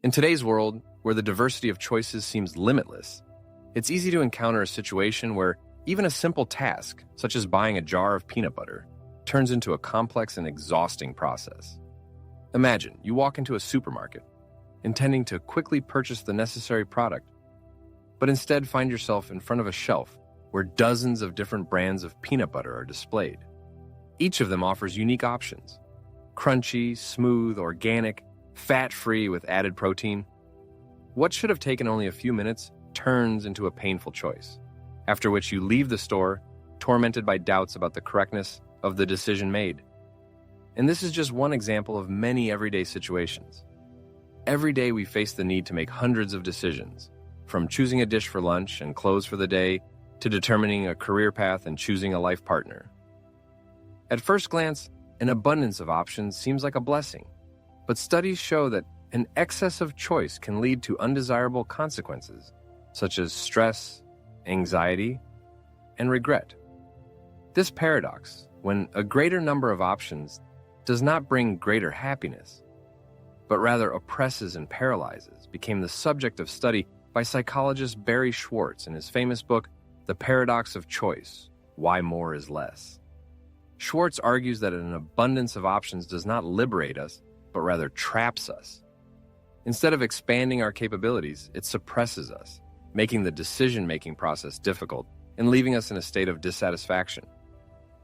In today's world, where the diversity of choices seems limitless, it's easy to encounter a situation where even a simple task, such as buying a jar of peanut butter, turns into a complex and exhausting process. Imagine you walk into a supermarket, intending to quickly purchase the necessary product, but instead find yourself in front of a shelf where dozens of different brands of peanut butter are displayed. Each of them offers unique options: crunchy, smooth, organic, fat-free with added protein. What should have taken only a few minutes turns into a painful choice, after which you leave the store, tormented by doubts about the correctness of the decision made. And this is just one example of many everyday situations. Every day we face the need to make hundreds of decisions, from choosing a dish for lunch and clothes for the day, to determining a career path and choosing a life partner. At first glance, an abundance of options seems like a blessing, but studies show that an excess of choice can lead to undesirable consequences, such as stress, anxiety, and regret. This paradox, when a greater number of options does not bring greater happiness, but rather oppresses and paralyzes, became the subject of study by psychologist Barry Schwartz in his famous book, The Paradox of Choice: Why More is Less. Schwartz argues that an abundance of options does not liberate us, but rather traps us. Instead of expanding our capabilities, it suppresses us, making the decision-making process difficult and leaving us in a state of dissatisfaction.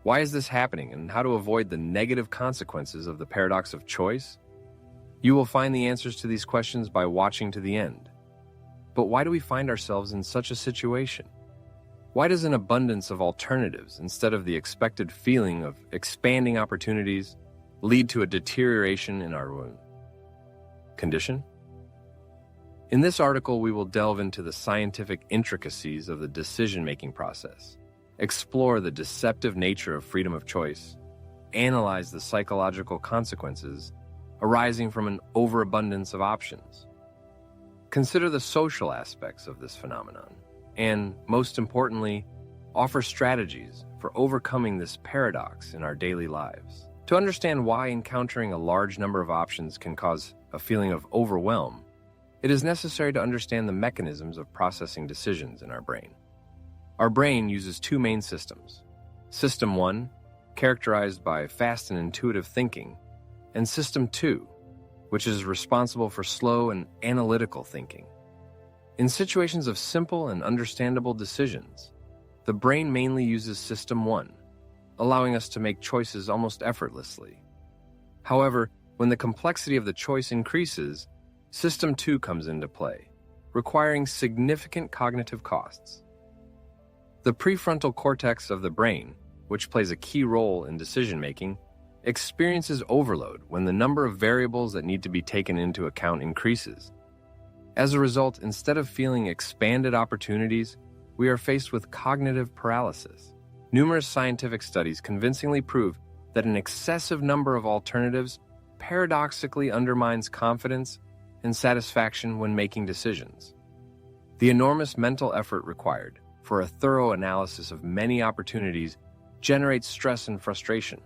Why is this happening, and how to avoid the negative consequences of the paradox of choice? You will find the answers to these questions by watching to the end. But why do we find ourselves in such a situation? Why does an abundance of alternatives, instead of the expected feeling of expanding opportunities, lead to a deterioration in our condition? In this article, we will delve into the scientific intricacies of the decision-making process, explore the deceptive nature of freedom of choice, analyze the psychological consequences arising from an overabundance of options, consider the social aspects of this phenomenon, and, most importantly, offer strategies for overcoming this paradox in our daily lives. To understand why encountering a large number of options can cause a feeling of overwhelm, it is necessary to understand the mechanisms of processing decisions in our brain. Our brain uses two main systems: System 1, characterized by fast and intuitive thinking, and System 2, which is responsible for slow and analytical thinking. In situations of simple and understandable decisions, the brain mainly uses System 1, allowing us to make choices almost effortlessly. However, when the complexity of the choice increases, System 2 comes into play, requiring significant cognitive costs. The prefrontal cortex of the brain, which plays a key role in decision-making, experiences overload when the number of variables that need to be taken into account increases. As a result, instead of feeling expanded opportunities, we are faced with cognitive paralysis. Numerous scientific studies convincingly prove that an excessive number of alternatives paradoxically undermines confidence and satisfaction when making decisions. The enormous mental effort required for a thorough analysis of many opportunities generates stress and frustration.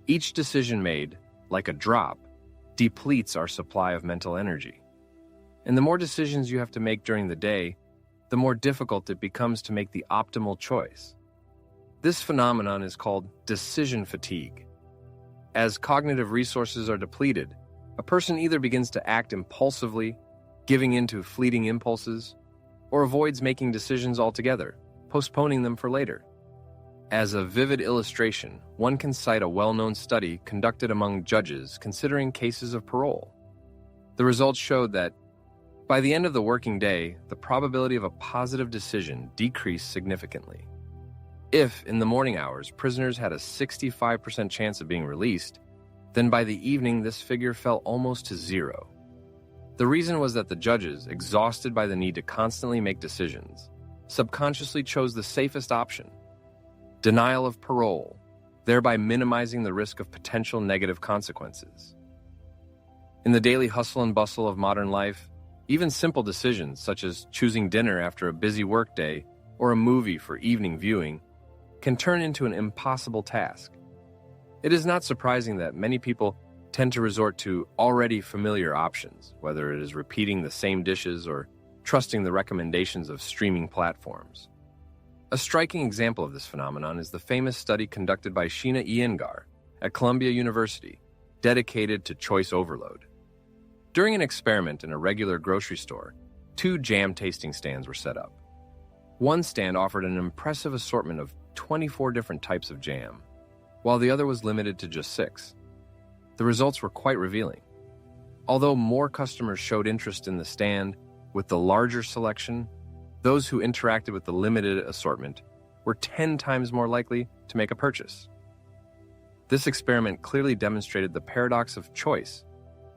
Each decision made, like a drop, depletes our supply of mental energy. And the more decisions you have to make during the day, the more difficult it becomes to make the optimal choice. This phenomenon is called decision fatigue. As cognitive resources are depleted, a person either begins to act impulsively, giving in to fleeting impulses, or avoids making decisions altogether, postponing them for later. As a vivid illustration, one can cite a well-known study conducted among judges considering cases of parole. The results showed that by the end of the working day, the probability of a positive decision decreased significantly. If, in the morning hours, prisoners had a 65% chance of being released, then by the evening this figure fell almost to zero. The reason was that the judges, exhausted by the need to constantly make decisions, subconsciously chose the safest option: denial of parole, thereby minimizing the risk of potential negative consequences. In the daily hustle and bustle of modern life, even simple decisions such as choosing dinner after a busy workday or a movie for evening viewing can turn into an impossible task. It is not surprising that many people tend to resort to already familiar options, whether it is repeating the same dishes or trusting the recommendations of streaming platforms. A striking example of this phenomenon is the famous study conducted by Sheena Iyengar at Columbia University, dedicated to choice overload. During an experiment in a regular grocery store, 2 jam tasting stands were set up. One stand offered an impressive assortment of 24 different types of jam, while the other was limited to just 6. The results were quite revealing. Although more customers showed interest in the stand with the larger selection, those who interacted with the limited assortment were 10 times more likely to make a purchase. This experiment clearly demonstrated the paradox of choice.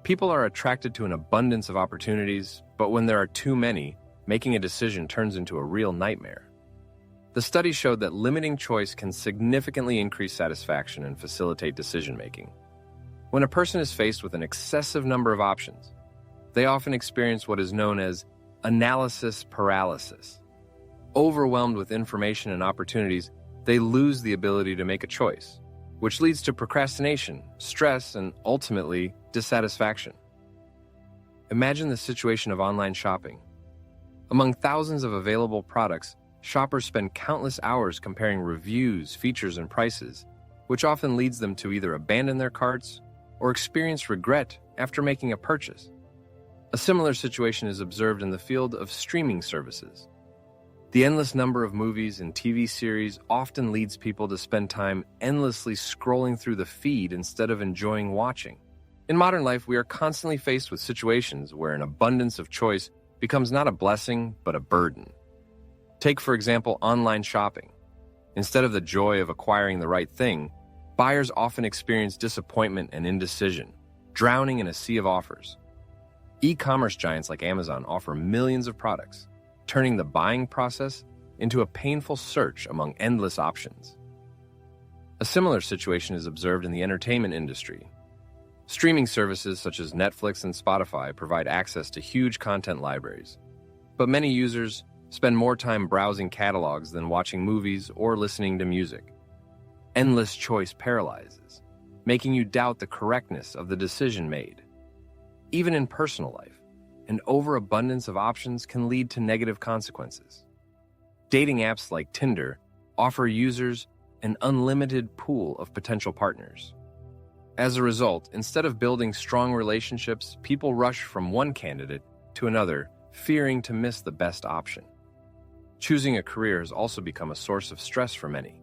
People are attracted to an abundance of opportunities, but when there are too many, making a decision turns into a real nightmare. The study showed that limiting choice can significantly increase satisfaction and facilitate decision-making. When a person is faced with an excessive number of options, they often experience what is known as analysis paralysis. Overwhelmed with information and opportunities, they lose the ability to make a choice, which leads to procrastination, stress, and ultimately dissatisfaction. Imagine the situation of online shopping. Among thousands of available products, shoppers spend countless hours comparing reviews, features, and prices, which often leads them to either abandon their carts or experience regret after making a purchase. A similar situation is observed in the field of streaming services. The endless number of movies and TV series often leads people to spend time endlessly scrolling through the feed instead of enjoying watching. In modern life, we are constantly faced with situations where an abundance of choice becomes not a blessing, but a burden. Take, for example, online shopping. Instead of the joy of acquiring the right thing, buyers often experience disappointment and indecision, drowning in a sea of offers. E-commerce giants like Amazon offer millions of products, turning the buying process into a painful search among endless options. A similar situation is observed in the entertainment industry. Streaming services such as Netflix and Spotify provide access to huge content libraries, but many users spend more time browsing catalogs than watching movies or listening to music. Endless choice paralyzes, making you doubt the correctness of the decision made. Even in personal life, an overabundance of options can lead to negative consequences. Dating apps like Tinder offer users an unlimited pool of potential partners. As a result, instead of building strong relationships, people rush from one candidate to another, fearing to miss the best option. Choosing a career has also become a source of stress for many.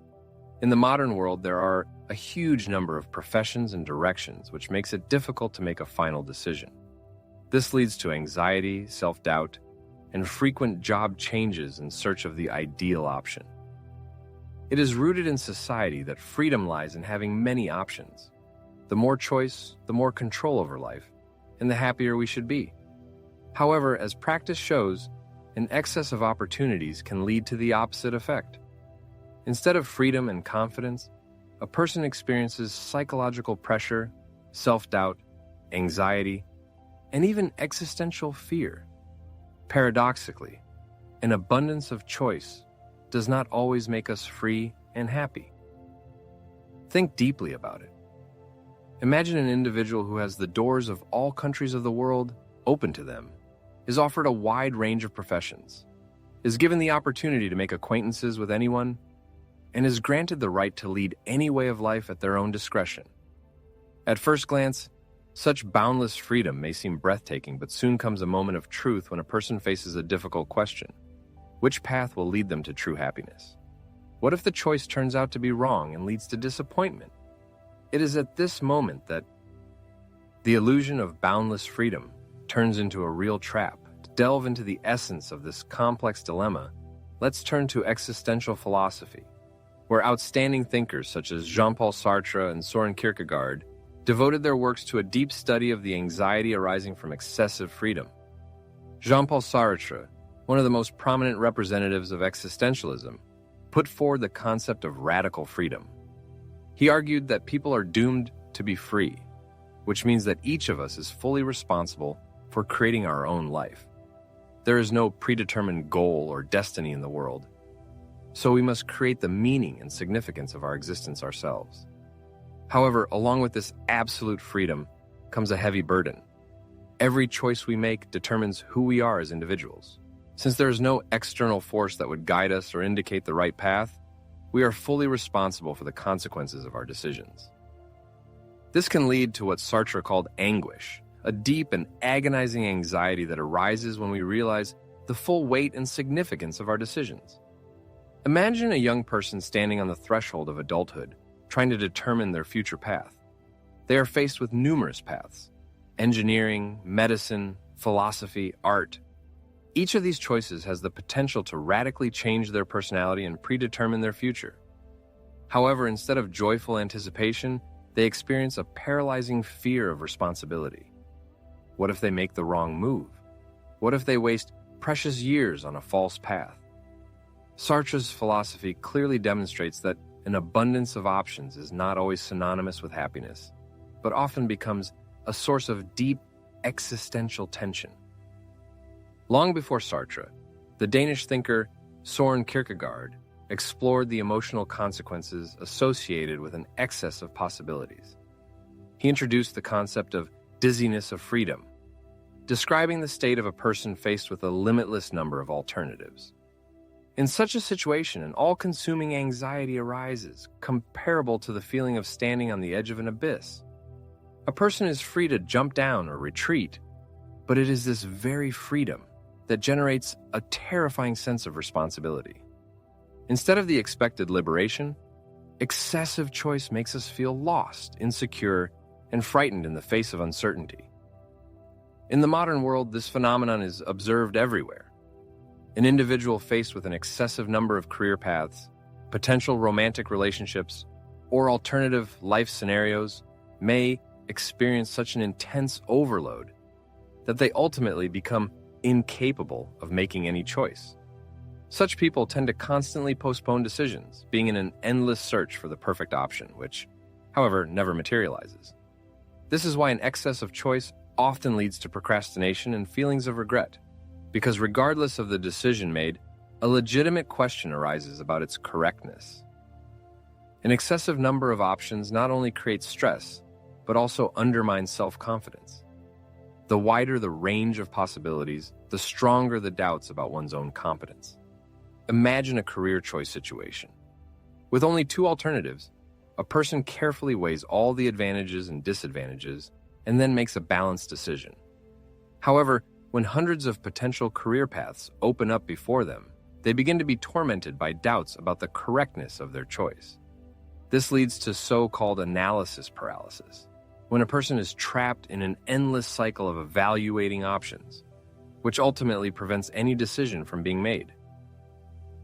In the modern world, there are a huge number of professions and directions, which makes it difficult to make a final decision. This leads to anxiety, self-doubt, and frequent job changes in search of the ideal option. It is rooted in society that freedom lies in having many options. The more choice, the more control over life, and the happier we should be. However, as practice shows, an excess of opportunities can lead to the opposite effect. Instead of freedom and confidence, a person experiences psychological pressure, self-doubt, anxiety, and even existential fear. Paradoxically, an abundance of choice does not always make us free and happy. Think deeply about it. Imagine an individual who has the doors of all countries of the world open to them, is offered a wide range of professions, is given the opportunity to make acquaintances with anyone, and is granted the right to lead any way of life at their own discretion. At first glance, such boundless freedom may seem breathtaking, but soon comes a moment of truth when a person faces a difficult question. Which path will lead them to true happiness? What if the choice turns out to be wrong and leads to disappointment? It is at this moment that the illusion of boundless freedom turns into a real trap. To delve into the essence of this complex dilemma, let's turn to existential philosophy, where outstanding thinkers such as Jean-Paul Sartre and Soren Kierkegaard devoted their works to a deep study of the anxiety arising from excessive freedom. Jean-Paul Sartre, one of the most prominent representatives of existentialism, put forward the concept of radical freedom. He argued that people are doomed to be free, which means that each of us is fully responsible for creating our own life. There is no predetermined goal or destiny in the world, so we must create the meaning and significance of our existence ourselves. However, along with this absolute freedom, comes a heavy burden. Every choice we make determines who we are as individuals. Since there is no external force that would guide us or indicate the right path, we are fully responsible for the consequences of our decisions. This can lead to what Sartre called anguish, a deep and agonizing anxiety that arises when we realize the full weight and significance of our decisions. Imagine a young person standing on the threshold of adulthood, trying to determine their future path. They are faced with numerous paths: engineering, medicine, philosophy, art. Each of these choices has the potential to radically change their personality and predetermine their future. However, instead of joyful anticipation, they experience a paralyzing fear of responsibility. What if they make the wrong move? What if they waste precious years on a false path? Sartre's philosophy clearly demonstrates that an abundance of options is not always synonymous with happiness, but often becomes a source of deep existential tension. Long before Sartre, the Danish thinker Søren Kierkegaard explored the emotional consequences associated with an excess of possibilities. He introduced the concept of dizziness of freedom, describing the state of a person faced with a limitless number of alternatives. In such a situation, an all-consuming anxiety arises, comparable to the feeling of standing on the edge of an abyss. A person is free to jump down or retreat, but it is this very freedom that generates a terrifying sense of responsibility. Instead of the expected liberation, excessive choice makes us feel lost, insecure, and frightened in the face of uncertainty. In the modern world, this phenomenon is observed everywhere. An individual faced with an excessive number of career paths, potential romantic relationships, or alternative life scenarios may experience such an intense overload that they ultimately become incapable of making any choice. Such people tend to constantly postpone decisions, being in an endless search for the perfect option, which, however, never materializes. This is why an excess of choice often leads to procrastination and feelings of regret, because regardless of the decision made, a legitimate question arises about its correctness. An excessive number of options not only creates stress, but also undermines self-confidence. The wider the range of possibilities, the stronger the doubts about one's own competence. Imagine a career choice situation. With only two alternatives, a person carefully weighs all the advantages and disadvantages and then makes a balanced decision. However, when hundreds of potential career paths open up before them, they begin to be tormented by doubts about the correctness of their choice. This leads to so-called analysis paralysis, when a person is trapped in an endless cycle of evaluating options, which ultimately prevents any decision from being made.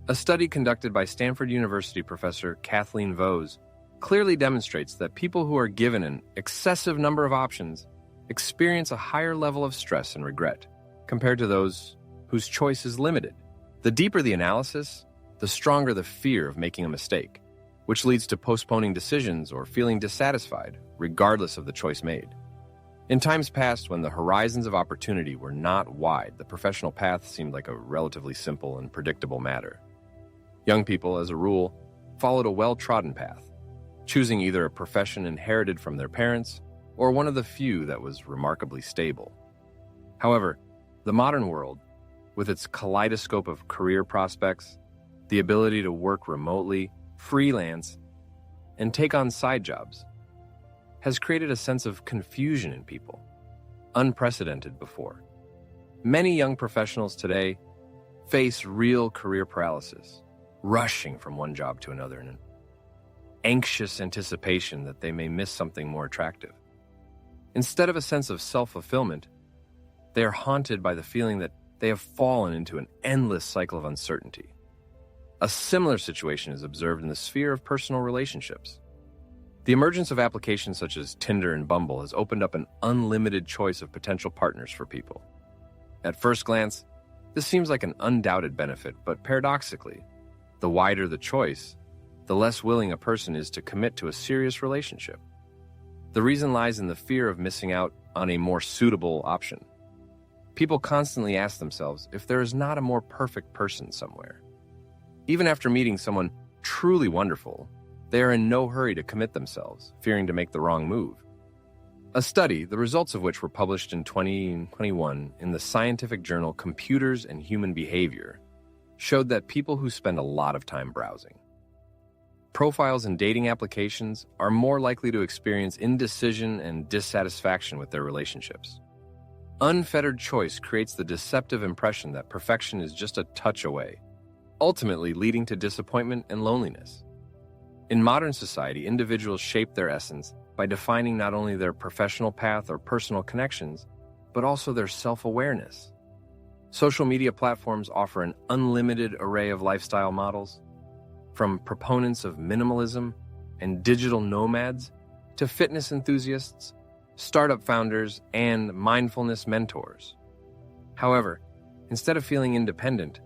A study conducted by Stanford University professor Kathleen Vohs clearly demonstrates that people who are given an excessive number of options experience a higher level of stress and regret compared to those whose choice is limited. The deeper the analysis, the stronger the fear of making a mistake, which leads to postponing decisions or feeling dissatisfied, regardless of the choice made. In times past, when the horizons of opportunity were not wide, the professional path seemed like a relatively simple and predictable matter. Young people, as a rule, followed a well-trodden path, choosing either a profession inherited from their parents or one of the few that was remarkably stable. However, the modern world, with its kaleidoscope of career prospects, the ability to work remotely, freelance, and take on side jobs, has created a sense of confusion in people, unprecedented before. Many young professionals today face real career paralysis, rushing from one job to another in an anxious anticipation that they may miss something more attractive. Instead of a sense of self-fulfillment, they are haunted by the feeling that they have fallen into an endless cycle of uncertainty. A similar situation is observed in the sphere of personal relationships. The emergence of applications such as Tinder and Bumble has opened up an unlimited choice of potential partners for people. At first glance, this seems like an undoubted benefit, but paradoxically, the wider the choice, the less willing a person is to commit to a serious relationship. The reason lies in the fear of missing out on a more suitable option. People constantly ask themselves if there is not a more perfect person somewhere. Even after meeting someone truly wonderful, they are in no hurry to commit themselves, fearing to make the wrong move. A study, the results of which were published in 2021 in the scientific journal Computers and Human Behavior, showed that people who spend a lot of time browsing profiles in dating applications are more likely to experience indecision and dissatisfaction with their relationships. Unfettered choice creates the deceptive impression that perfection is just a touch away, ultimately leading to disappointment and loneliness. In modern society, individuals shape their essence by defining not only their professional path or personal connections, but also their self-awareness. Social media platforms offer an unlimited array of lifestyle models, from proponents of minimalism and digital nomads to fitness enthusiasts, startup founders, and mindfulness mentors. However, instead of feeling independent,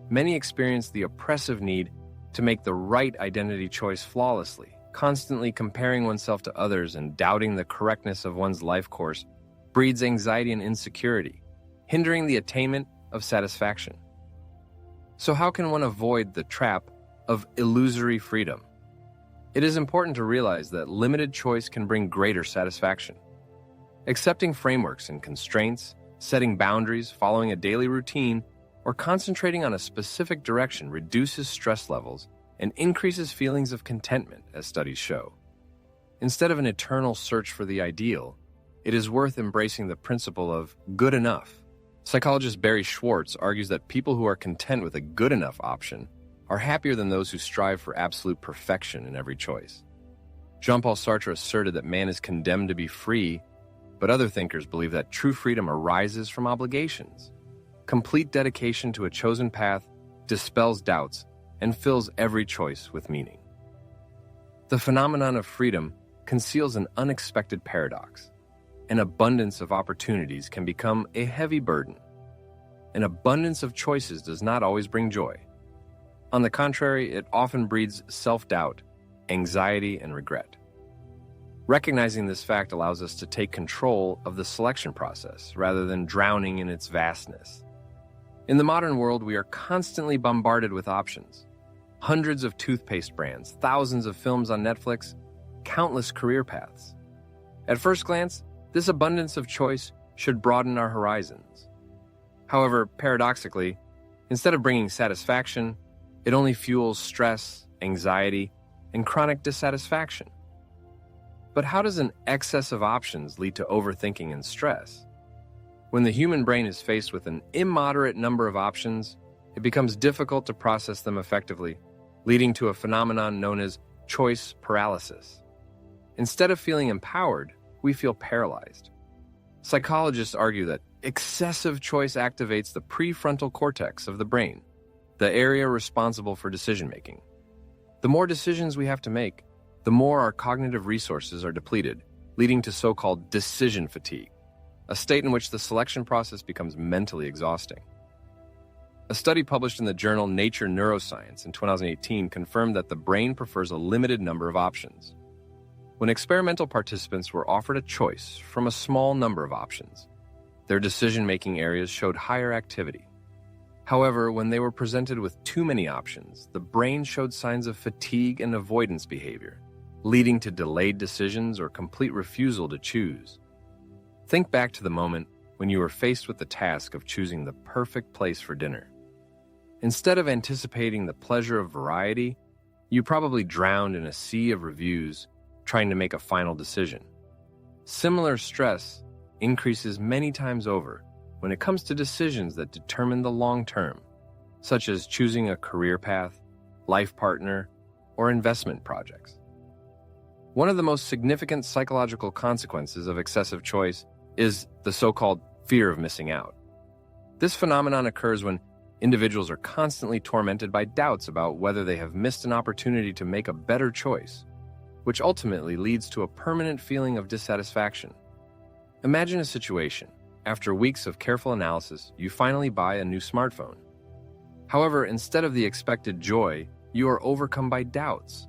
many experience the oppressive need to make the right identity choice flawlessly. Constantly comparing oneself to others and doubting the correctness of one's life course breeds anxiety and insecurity, hindering the attainment of satisfaction. So how can one avoid the trap of illusory freedom? It is important to realize that limited choice can bring greater satisfaction. Accepting frameworks and constraints, setting boundaries, following a daily routine, or concentrating on a specific direction reduces stress levels and increases feelings of contentment, as studies show. Instead of an eternal search for the ideal, it is worth embracing the principle of good enough. Psychologist Barry Schwartz argues that people who are content with a good enough option are happier than those who strive for absolute perfection in every choice. Jean-Paul Sartre asserted that man is condemned to be free, but other thinkers believe that true freedom arises from obligations. Complete dedication to a chosen path dispels doubts and fills every choice with meaning. The phenomenon of freedom conceals an unexpected paradox. An abundance of opportunities can become a heavy burden. An abundance of choices does not always bring joy. On the contrary, it often breeds self-doubt, anxiety, and regret. Recognizing this fact allows us to take control of the selection process rather than drowning in its vastness. In the modern world, we are constantly bombarded with options. Hundreds of toothpaste brands, thousands of films on Netflix, countless career paths. At first glance, this abundance of choice should broaden our horizons. However, paradoxically, instead of bringing satisfaction, it only fuels stress, anxiety, and chronic dissatisfaction. But how does an excess of options lead to overthinking and stress? When the human brain is faced with an immoderate number of options, it becomes difficult to process them effectively, leading to a phenomenon known as choice paralysis. Instead of feeling empowered, we feel paralyzed. Psychologists argue that excessive choice activates the prefrontal cortex of the brain, the area responsible for decision-making. The more decisions we have to make, the more our cognitive resources are depleted, leading to so-called decision fatigue, a state in which the selection process becomes mentally exhausting. A study published in the journal Nature Neuroscience in 2018 confirmed that the brain prefers a limited number of options. When experimental participants were offered a choice from a small number of options, their decision-making areas showed higher activity. However, when they were presented with too many options, the brain showed signs of fatigue and avoidance behavior, leading to delayed decisions or complete refusal to choose. Think back to the moment when you were faced with the task of choosing the perfect place for dinner. Instead of anticipating the pleasure of variety, you probably drowned in a sea of reviews trying to make a final decision. Similar stress increases many times over when it comes to decisions that determine the long term, such as choosing a career path, life partner, or investment projects. One of the most significant psychological consequences of excessive choice is the so-called fear of missing out. This phenomenon occurs when individuals are constantly tormented by doubts about whether they have missed an opportunity to make a better choice, which ultimately leads to a permanent feeling of dissatisfaction. Imagine a situation. After weeks of careful analysis, you finally buy a new smartphone. However, instead of the expected joy, you are overcome by doubts.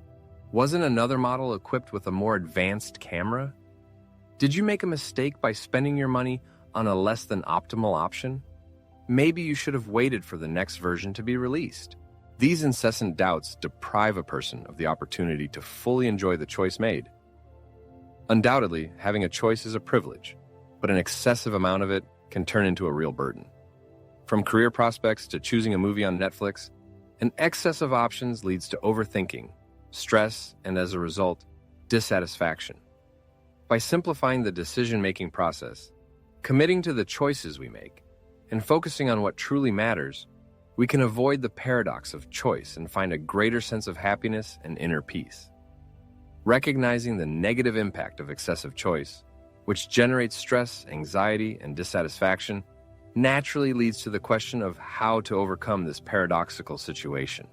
Wasn't another model equipped with a more advanced camera? Did you make a mistake by spending your money on a less than optimal option? Maybe you should have waited for the next version to be released. These incessant doubts deprive a person of the opportunity to fully enjoy the choice made. Undoubtedly, having a choice is a privilege, but an excessive amount of it can turn into a real burden. From career prospects to choosing a movie on Netflix, an excess of options leads to overthinking, stress, and as a result, dissatisfaction. By simplifying the decision-making process, committing to the choices we make, and focusing on what truly matters, we can avoid the paradox of choice and find a greater sense of happiness and inner peace. Recognizing the negative impact of excessive choice, which generates stress, anxiety, and dissatisfaction, naturally leads to the question of how to overcome this paradoxical situation.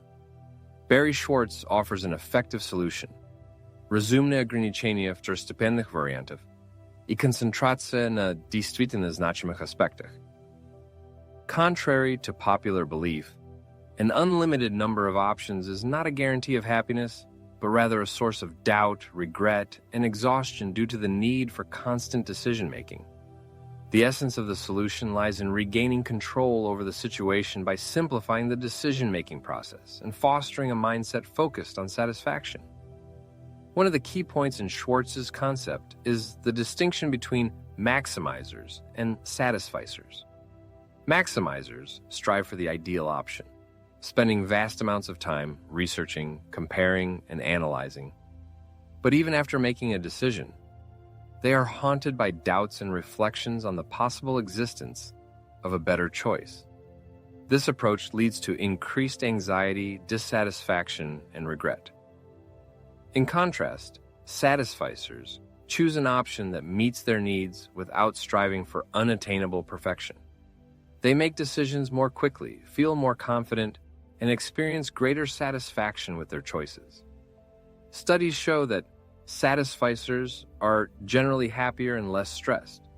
Barry Schwartz offers an effective solution. Rozumne ograniczenie wtorostепенnych wariantów I koncentracja na действительно значимых аспектах. Contrary to popular belief, an unlimited number of options is not a guarantee of happiness, but rather a source of doubt, regret, and exhaustion due to the need for constant decision-making. The essence of the solution lies in regaining control over the situation by simplifying the decision-making process and fostering a mindset focused on satisfaction. One of the key points in Schwartz's concept is the distinction between maximizers and satisficers. Maximizers strive for the ideal option, spending vast amounts of time researching, comparing, and analyzing. But even after making a decision, they are haunted by doubts and reflections on the possible existence of a better choice. This approach leads to increased anxiety, dissatisfaction, and regret. In contrast, satisficers choose an option that meets their needs without striving for unattainable perfection. They make decisions more quickly, feel more confident, and experience greater satisfaction with their choices. Studies show that satisficers are generally happier and less stressed,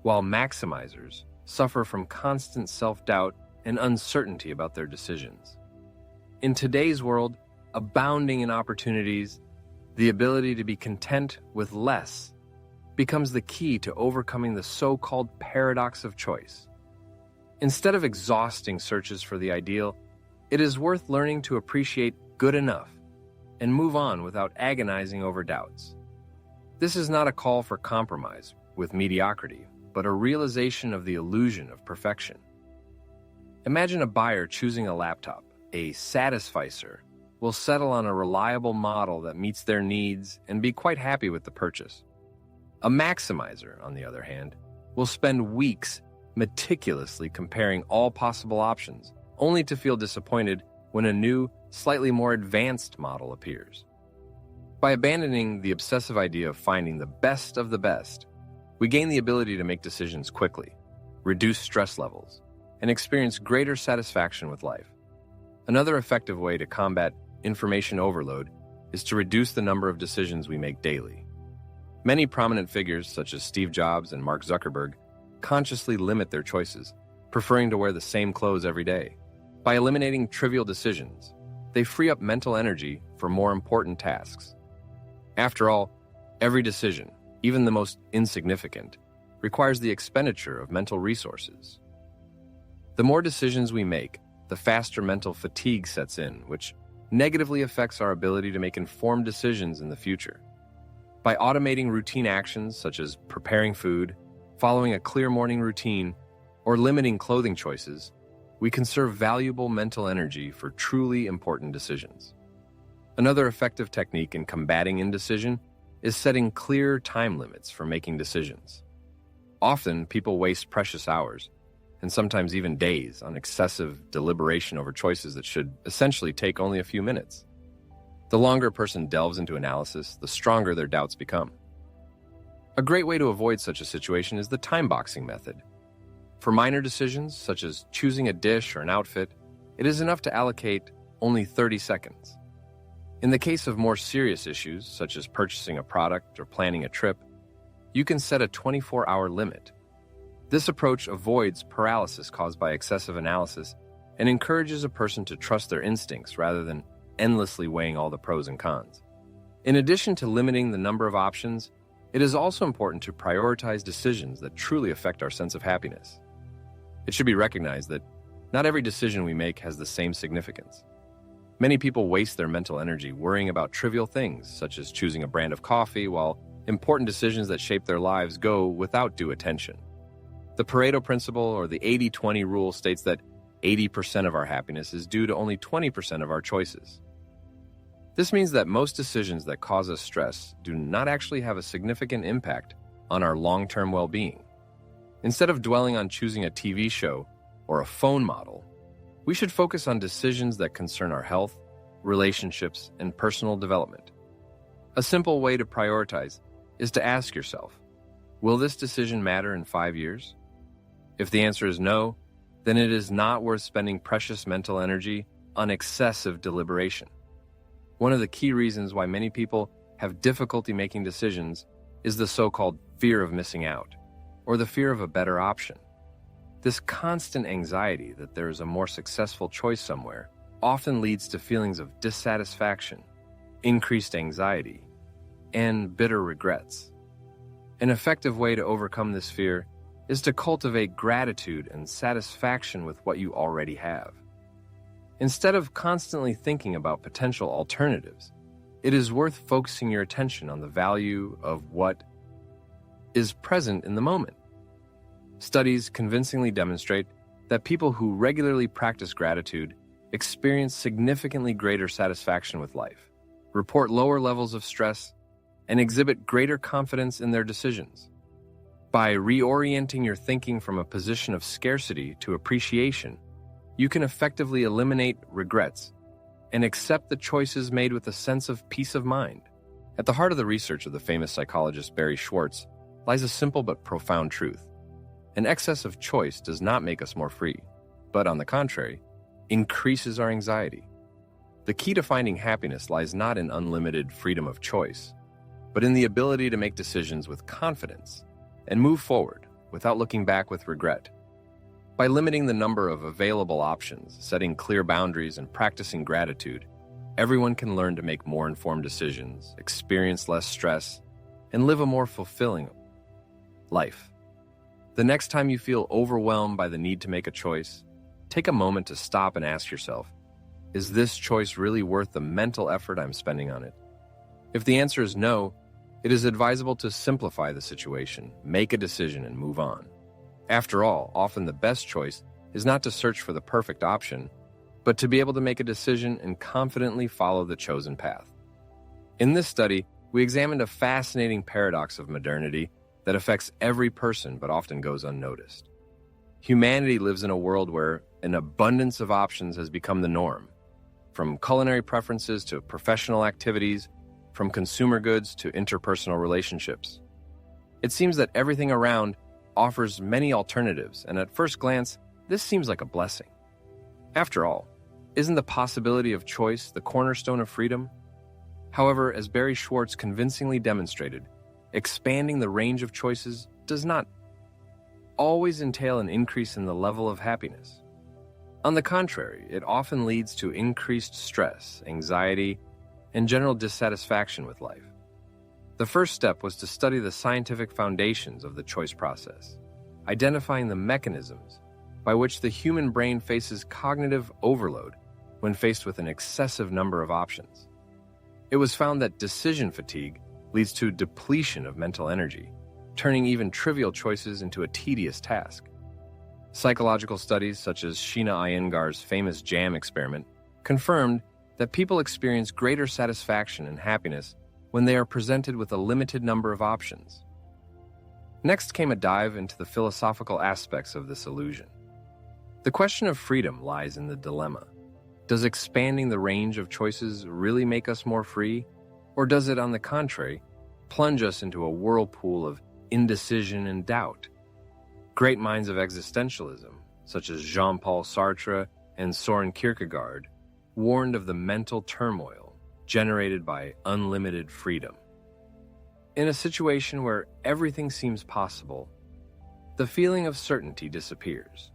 while maximizers suffer from constant self-doubt and uncertainty about their decisions. In today's world, abounding in opportunities, the ability to be content with less becomes the key to overcoming the so-called paradox of choice. Instead of exhausting searches for the ideal, it is worth learning to appreciate good enough and move on without agonizing over doubts. This is not a call for compromise with mediocrity, but a realization of the illusion of perfection. Imagine a buyer choosing a laptop. A satisficer will settle on a reliable model that meets their needs and be quite happy with the purchase. A maximizer, on the other hand, will spend weeks meticulously comparing all possible options, only to feel disappointed when a new, slightly more advanced model appears. By abandoning the obsessive idea of finding the best of the best, we gain the ability to make decisions quickly, reduce stress levels, and experience greater satisfaction with life. Another effective way to combat information overload is to reduce the number of decisions we make daily. Many prominent figures, such as Steve Jobs and Mark Zuckerberg, consciously limit their choices, preferring to wear the same clothes every day. By eliminating trivial decisions, they free up mental energy for more important tasks. After all, every decision, even the most insignificant, requires the expenditure of mental resources. The more decisions we make, the faster mental fatigue sets in, which negatively affects our ability to make informed decisions in the future. By automating routine actions such as preparing food, following a clear morning routine, or limiting clothing choices, we conserve valuable mental energy for truly important decisions. Another effective technique in combating indecision is setting clear time limits for making decisions. Often, people waste precious hours, and sometimes even days, on excessive deliberation over choices that should essentially take only a few minutes. The longer a person delves into analysis, the stronger their doubts become. A great way to avoid such a situation is the time-boxing method. For minor decisions, such as choosing a dish or an outfit, it is enough to allocate only 30 seconds. In the case of more serious issues, such as purchasing a product or planning a trip, you can set a 24-hour limit. This approach avoids paralysis caused by excessive analysis and encourages a person to trust their instincts rather than endlessly weighing all the pros and cons. In addition to limiting the number of options, it is also important to prioritize decisions that truly affect our sense of happiness. It should be recognized that not every decision we make has the same significance. Many people waste their mental energy worrying about trivial things, such as choosing a brand of coffee, while important decisions that shape their lives go without due attention. The Pareto principle, or the 80-20 rule, states that 80% of our happiness is due to only 20% of our choices. This means that most decisions that cause us stress do not actually have a significant impact on our long-term well-being. Instead of dwelling on choosing a TV show or a phone model, we should focus on decisions that concern our health, relationships, and personal development. A simple way to prioritize is to ask yourself, will this decision matter in 5 years? If the answer is no, then it is not worth spending precious mental energy on excessive deliberation. One of the key reasons why many people have difficulty making decisions is the so-called fear of missing out, or the fear of a better option. This constant anxiety that there is a more successful choice somewhere often leads to feelings of dissatisfaction, increased anxiety, and bitter regrets. An effective way to overcome this fear is to cultivate gratitude and satisfaction with what you already have. Instead of constantly thinking about potential alternatives, it is worth focusing your attention on the value of what is present in the moment. Studies convincingly demonstrate that people who regularly practice gratitude experience significantly greater satisfaction with life, report lower levels of stress, and exhibit greater confidence in their decisions. By reorienting your thinking from a position of scarcity to appreciation, you can effectively eliminate regrets and accept the choices made with a sense of peace of mind. At the heart of the research of the famous psychologist Barry Schwartz lies a simple but profound truth. An excess of choice does not make us more free, but on the contrary, increases our anxiety. The key to finding happiness lies not in unlimited freedom of choice, but in the ability to make decisions with confidence and move forward without looking back with regret. By limiting the number of available options, setting clear boundaries, and practicing gratitude, everyone can learn to make more informed decisions, experience less stress, and live a more fulfilling life. The next time you feel overwhelmed by the need to make a choice, take a moment to stop and ask yourself, is this choice really worth the mental effort I'm spending on it? If the answer is no, it is advisable to simplify the situation, make a decision, and move on. After all, often the best choice is not to search for the perfect option, but to be able to make a decision and confidently follow the chosen path. In this study, we examined a fascinating paradox of modernity that affects every person but often goes unnoticed. Humanity lives in a world where an abundance of options has become the norm, from culinary preferences to professional activities, from consumer goods to interpersonal relationships. It seems that everything around offers many alternatives, and at first glance, this seems like a blessing. After all, isn't the possibility of choice the cornerstone of freedom? However, as Barry Schwartz convincingly demonstrated, expanding the range of choices does not always entail an increase in the level of happiness. On the contrary, it often leads to increased stress, anxiety, and general dissatisfaction with life. The first step was to study the scientific foundations of the choice process, identifying the mechanisms by which the human brain faces cognitive overload when faced with an excessive number of options. It was found that decision fatigue leads to depletion of mental energy, turning even trivial choices into a tedious task. Psychological studies such as Sheena Iyengar's famous jam experiment confirmed that people experience greater satisfaction and happiness when they are presented with a limited number of options. Next came a dive into the philosophical aspects of this illusion. The question of freedom lies in the dilemma. Does expanding the range of choices really make us more free, or does it, on the contrary, plunge us into a whirlpool of indecision and doubt? Great minds of existentialism, such as Jean-Paul Sartre and Soren Kierkegaard, warned of the mental turmoil generated by unlimited freedom. In a situation where everything seems possible, the feeling of certainty disappears.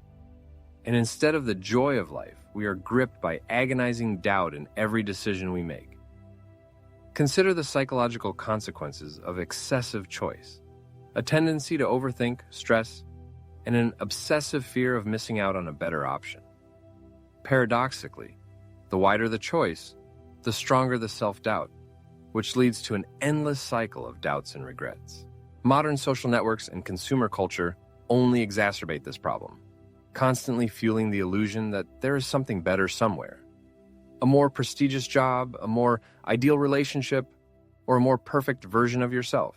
And instead of the joy of life, we are gripped by agonizing doubt in every decision we make. Consider the psychological consequences of excessive choice, a tendency to overthink, stress, and an obsessive fear of missing out on a better option. Paradoxically, the wider the choice, the stronger the self-doubt, which leads to an endless cycle of doubts and regrets. Modern social networks and consumer culture only exacerbate this problem, constantly fueling the illusion that there is something better somewhere. A more prestigious job, a more ideal relationship, or a more perfect version of yourself.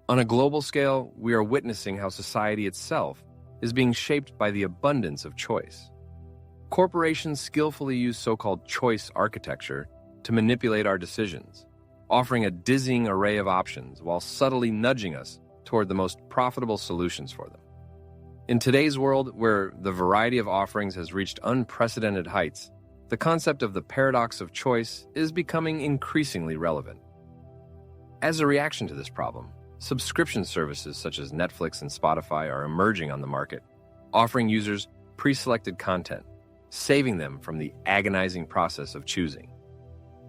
On a global scale, we are witnessing how society itself is being shaped by the abundance of choice. Corporations skillfully use so-called choice architecture to manipulate our decisions, offering a dizzying array of options while subtly nudging us toward the most profitable solutions for them. In today's world, where the variety of offerings has reached unprecedented heights, the concept of the paradox of choice is becoming increasingly relevant. As a reaction to this problem, subscription services such as Netflix and Spotify are emerging on the market, offering users pre-selected content, saving them from the agonizing process of choosing.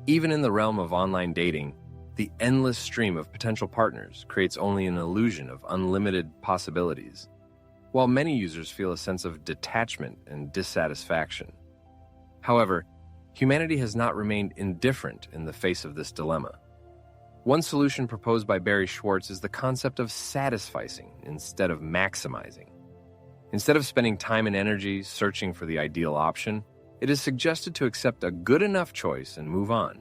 Even in the realm of online dating, the endless stream of potential partners creates only an illusion of unlimited possibilities, while many users feel a sense of detachment and dissatisfaction. However, humanity has not remained indifferent in the face of this dilemma. One solution proposed by Barry Schwartz is the concept of satisficing instead of maximizing. Instead of spending time and energy searching for the ideal option, it is suggested to accept a good enough choice and move on.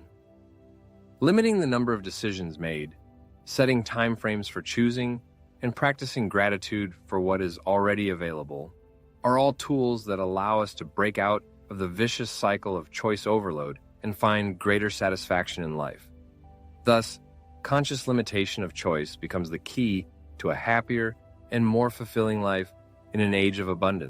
Limiting the number of decisions made, setting timeframes for choosing, and practicing gratitude for what is already available are all tools that allow us to break out of the vicious cycle of choice overload and find greater satisfaction in life. Thus, conscious limitation of choice becomes the key to a happier and more fulfilling life in an age of abundance.